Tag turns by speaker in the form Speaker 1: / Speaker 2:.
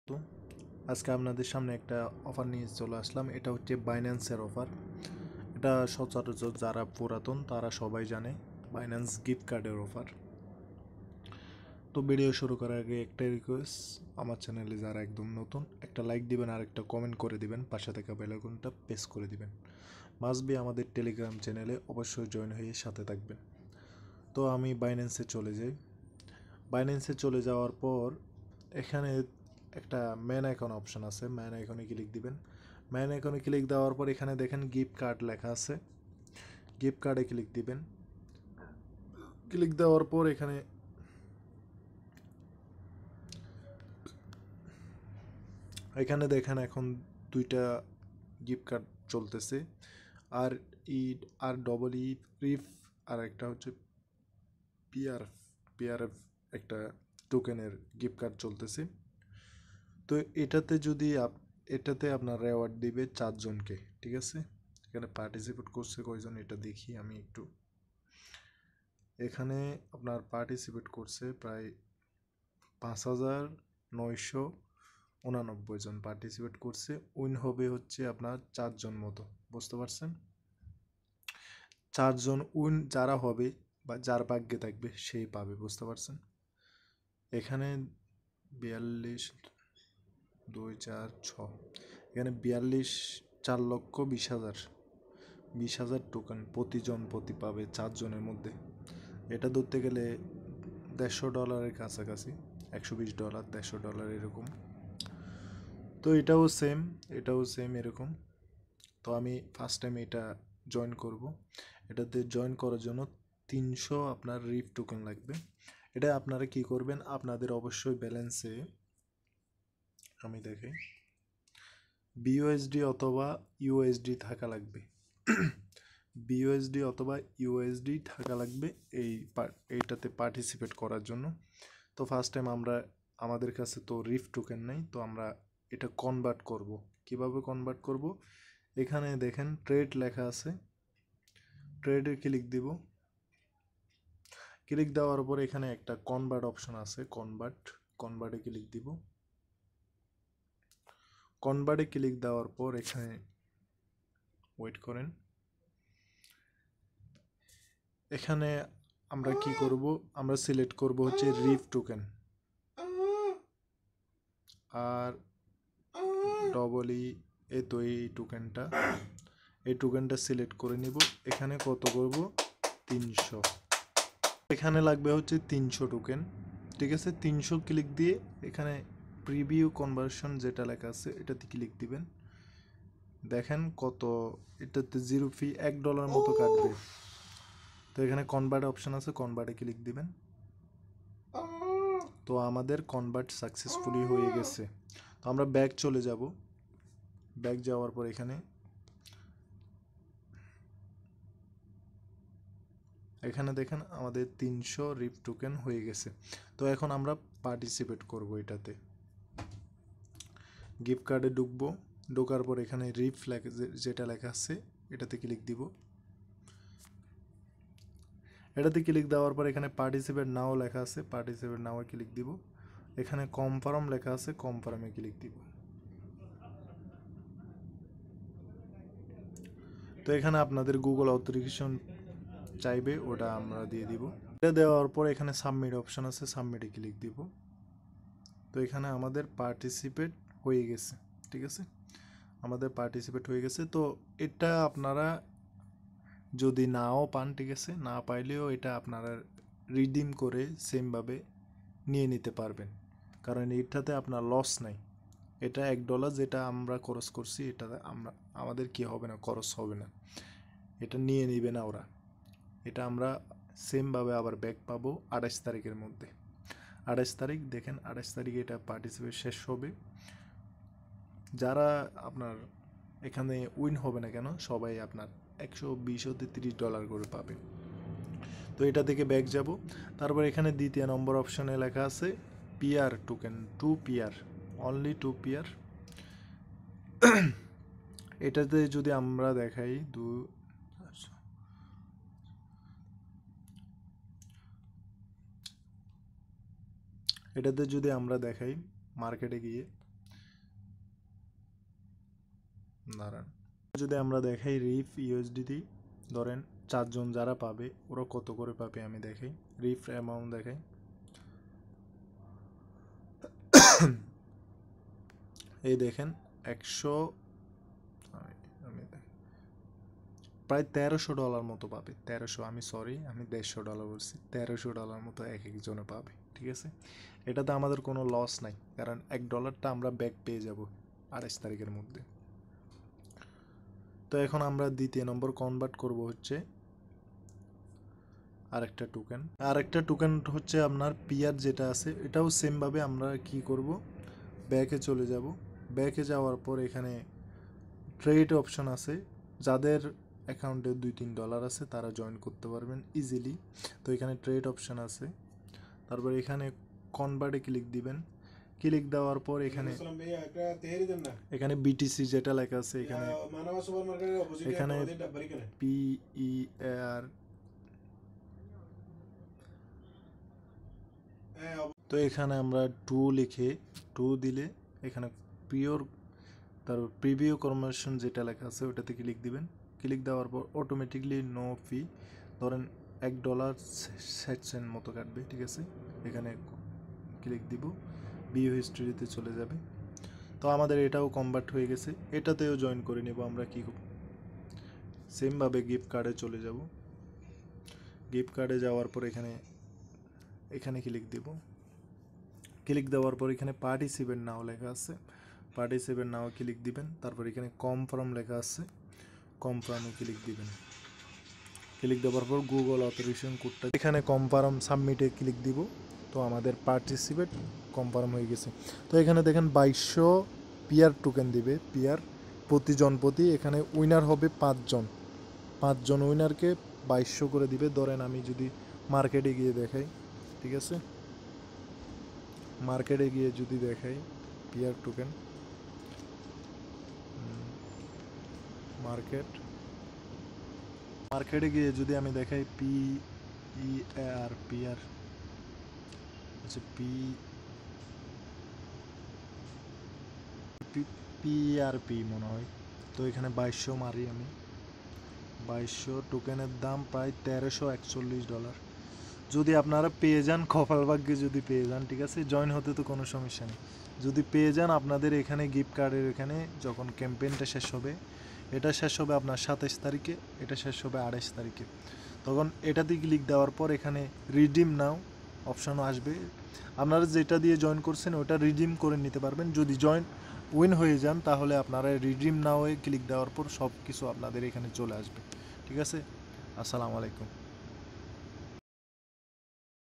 Speaker 1: তো আজকে আপনাদের সামনে একটা অফার নিয়ে চলে আসলাম। এটা হচ্ছে বাইন্যান্সের অফার। এটা সচরাচর যারা পুরাতন তারা সবাই জানে, বাইন্যান্স গিফট কার্ডের অফার। তো ভিডিও শুরু করার আগে একটাই রিকোয়েস্ট, আমার চ্যানেলে যারা একদম নতুন একটা লাইক দিবেন আর একটা কমেন্ট করে দিবেন, পাশে থাকা বেল আইকনটা প্রেস করে দিবেন। মাস্ট বি আমাদের টেলিগ্রাম চ্যানেলে অবশ্যই জয়েন হয়ে সাথে থাকবেন। তো আমি বাইন্যান্সে চলে যাই। বাইন্যান্সে চলে যাওয়ার পর এখানে একটা ম্যান আইকন অপশন আছে, ম্যান আইকনে ক্লিক দিবেন। ম্যান আইকনে ক্লিক দেওয়ার পর এখানে দেখেন গিফট কার্ড লেখা আছে, গিফট কার্ডে ক্লিক দিবেন। ক্লিক দেওয়ার পর এখানে এখানে দেখেন এখন দুইটা গিফট কার্ড চলতেছে। আর ই আর ডবল ই রিফ, আর একটা হচ্ছে পিআর পিআরএফ একটা টোকেনের গিফট কার্ড চলতেছে। তো এটাতে আপনার রেওয়ার্ড দিবে 4 জনকে, ঠিক আছে। এখানে পার্টিসিপেট করছে কয়জন এটা দেখি আমি একটু। এখানে আপনার পার্টিসিপেট করছে প্রায় 5,999 জন পার্টিসিপেট করছে। উইন হবে হচ্ছে আপনার 4 জন মতো, বুঝতে পারছেন। 4 জন উইন যারা হবে বা যার ভাগ্যে থাকবে সেই পাবে, বুঝতে পারছেন। এখানে 42, 2, 4, 6, এখানে 4,20,000 টোকেন প্রতিজন পাবে 4 জনের মধ্যে। এটা ধরতে গেলে $150 কাছাকাছি, $120, $150 এরকম। তো এটাও সেম এরকম। তো আমি ফার্স্ট টাইম এটা জয়েন করব। এটাতে জয়েন করার জন্য 300 আপনার রিফ টোকেন লাগবে। এটা আপনারা কি করবেন, আপনাদের অবশ্যই ব্যালেন্সে আমি দেখি বিইউএসডি অথবা ইউএসডি থাকা লাগবে। বিইউএসডি অথবা ইউএসডি থাকা লাগবে এইটাতে পার্টিসিপেট করার জন্য। তো ফার্স্ট টাইম আমাদের কাছে তো রিফ টোকেন নেই, তো আমরা এটা কনভার্ট করব। কিভাবে কনভার্ট করব, এখানে দেখেন ট্রেড লেখা আছে, ট্রেডে ক্লিক দিব। ক্লিক দেওয়ার পর এখানে একটা কনভার্ট অপশন আছে, কনভার্টে ক্লিক দিব। কনভার্টে ক্লিক দেওয়ার পর এখানে ওয়েট করেন। এখানে আমরা কি করব, আমরা সিলেক্ট করব হচ্ছে রিফ টোকেন আর ডবল এই তো এই টোকেনটা সিলেক্ট করে নিব। এখানে কত করব, 300। এখানে লাগবে হচ্ছে 300 টোকেন, ঠিক আছে। 300 ক্লিক দিয়ে এখানে প্রিভিউ কনভার্সন যেটা লেখা আছে এটাতে ক্লিক দিবেন। দেখেন কত, এটাতে জিরো ফি $1 মতো কাটবে। তো এখানে কনভার্ট অপশন আছে, কনভার্টে ক্লিক দিবেন। তো আমাদের কনভার্ট সাকসেসফুলি হয়ে গেছে। তো আমরা ব্যাক চলে যাব। ব্যাক যাওয়ার পর এখানে দেখেন আমাদের 300 রিফ টোকেন হয়ে গেছে। তো এখন আমরা পার্টিসিপেট করব এটাতে। গিফট কার্ডে ঢোকার পর এখানে রিফ যেটা লেখা আছে এটাতে ক্লিক দিব। এটাতে ক্লিক দেওয়ার পর এখানে পার্টিসিপেট নাও লেখা আছে, পার্টিসিপেট নাও ক্লিক দিব। এখানে কনফার্ম লেখা আছে, কনফার্মে ক্লিক দিব। তো এখানে আপনাদের গুগল অথেন্টিকেশন চাইবে, ওটা আমরা দিয়ে দিব। এটা দেওয়ার পর এখানে সাবমিট অপশন আছে, সাবমিটে ক্লিক দিব। তো এখানে আমাদের পার্টিসিপেট হয়ে গেছে, ঠিক আছে। আমাদের পার্টিসিপেট হয়ে গেছে। তো এটা আপনারা যদি নাও পান, ঠিক আছে, না পাইলেও এটা আপনারা রিডিম করে সেমভাবে নিয়ে নিতে পারবেন, কারণ এটাতে আপনার লস নাই। এটা $1 যেটা আমরা খরচ করছি, এটা আমাদের কি হবে না, খরচ হবে না, এটা নিয়ে নিবে না ওরা। এটা আমরা সেমভাবে আবার ব্যাক পাবো 28 তারিখের মধ্যে। 28 তারিখ দেখেন, 28 তারিখে এটা পার্টিসিপেট শেষ হবে। যারা আপনার এখানে উইন হবে না কেন, সবাই আপনার $120-30 করে পাবে। তো এটা থেকে ব্যাক যাব। তারপর এখানে দ্বিতীয় নম্বর অপশনে লেখা আছে PR token, 2 PR, only 2 PR. এটাতে যদি আমরা দেখাই মার্কেটে গিয়ে দাঁড়ান, যদি আমরা দেখাই রিফ ইউএসডিটি, ধরেন 4 জন যারা পাবে ওরা কত করে পাবে আমি দেখাই, রিফ অ্যামাউন্ট দেখাই। এই দেখেন 100, আমি প্রায় $1300 মতো পাবে। 1300, আমি সরি, আমি $150 বলছি, $1300 মতো এক একজনে পাবে। ঠিক আছে, এটাতে আমাদের কোনো লস নাই, কারণ $1টা আমরা ব্যাক পেয়ে যাব 28 তারিখের মধ্যে। তো এখন আমরা দ্বিতীয় নম্বর কনভার্ট করব হচ্ছে আরেকটা টোকেন হচ্ছে আপনার পিয়ার যেটা আছে, এটাও সেমভাবে আমরা কি করব, ব্যাকে চলে যাব। ব্যাকে যাওয়ার পর এখানে ট্রেড অপশন আছে, যাদের অ্যাকাউন্টে $2-3 আছে তারা জয়েন করতে পারবেন ইজিলি। তো এখানে ট্রেড অপশন আছে, তারপর এখানে কনভার্টে ক্লিক দিবেন। ক্লিক দেওয়ার পর এখানে বিটিসি যেটা লেখা আছে, এখানে PEAR, তো এখানে আমরা 2 লিখে 2 দিলে এখানে পিওর, তারপর প্রিভিউ কনভার্সন যেটা লেখা আছে ওটাতে ক্লিক দিবেন। ক্লিক দেওয়ার পর অটোমেটিকলি নো ফি, ধরেন $1.60 মতো কাটবে। ঠিক আছে, এখানে ক্লিক দিব, ভিউ হিস্ট্রিতে চলে যাবে। তো আমাদের এটাও কনভার্ট হয়ে গেছে, এটাতেও জয়েন করে নেব আমরা। কি সেমভাবে গিফট কার্ডে চলে যাব। গিফট কার্ডে যাওয়ার পর এখানে ক্লিক দিব। ক্লিক দেওয়ার পর এখানে পার্টিসিপেন্ট নাও লেখা আছে, পার্টিসিপেন্ট নাও ক্লিক দিবেন। তারপর এখানে কনফার্ম লেখা আছে, কনফার্মে ক্লিক দিবেন। ক্লিক দেওয়ার পর গুগল অথরাইজেশন কোডটা এখানে কনফার্ম সাবমিটে ক্লিক দিব। তো আমাদের পার্টিসিপেট কনফার্ম হয়ে গেছে। তো এখানে দেখেন 2200 পিয়ার টোকেন দিবে, পিয়ার প্রতি এখানে উইনার হবে 5 জন। 5 জন উইনারকে 2200 করে দিবে। ধরেন আমি যদি মার্কেটে গিয়ে দেখাই, ঠিক আছে, মার্কেটে গিয়ে যদি দেখাই পিয়ার টোকেন, মার্কেটে গিয়ে যদি আমি দেখাই PEAR, পিয়ার আচ্ছা PRP মনে হয়। তো এখানে 2200 মারি আমি, 2200 টোকেনের দাম প্রায় $1341। যদি আপনারা পেয়ে যান, কপাল ভাগ্যে যদি পেয়ে যান, ঠিক আছে, জয়েন হতে তো কোনো সমস্যা নেই। যদি পেয়ে যান, আপনাদের এখানে গিফট কার্ডের এখানে যখন ক্যাম্পেইনটা শেষ হবে, এটা শেষ হবে আপনার 27 তারিখে, এটা শেষ হবে 28 তারিখে, তখন এটাতে ক্লিক দেওয়ার পর এখানে রিডিম নাও অপশানও আসবে। আপনারা যেটা দিয়ে জয়েন করছেন ওটা রিডিম করে নিতে পারবেন। যদি উইন হয়ে যান তাহলে আপনারা রিডিম নাও ক্লিক দেওয়ার পর সব কিছু আপনাদের এখানে চলে আসবে। ঠিক আছে, আসসালামু আলাইকুম।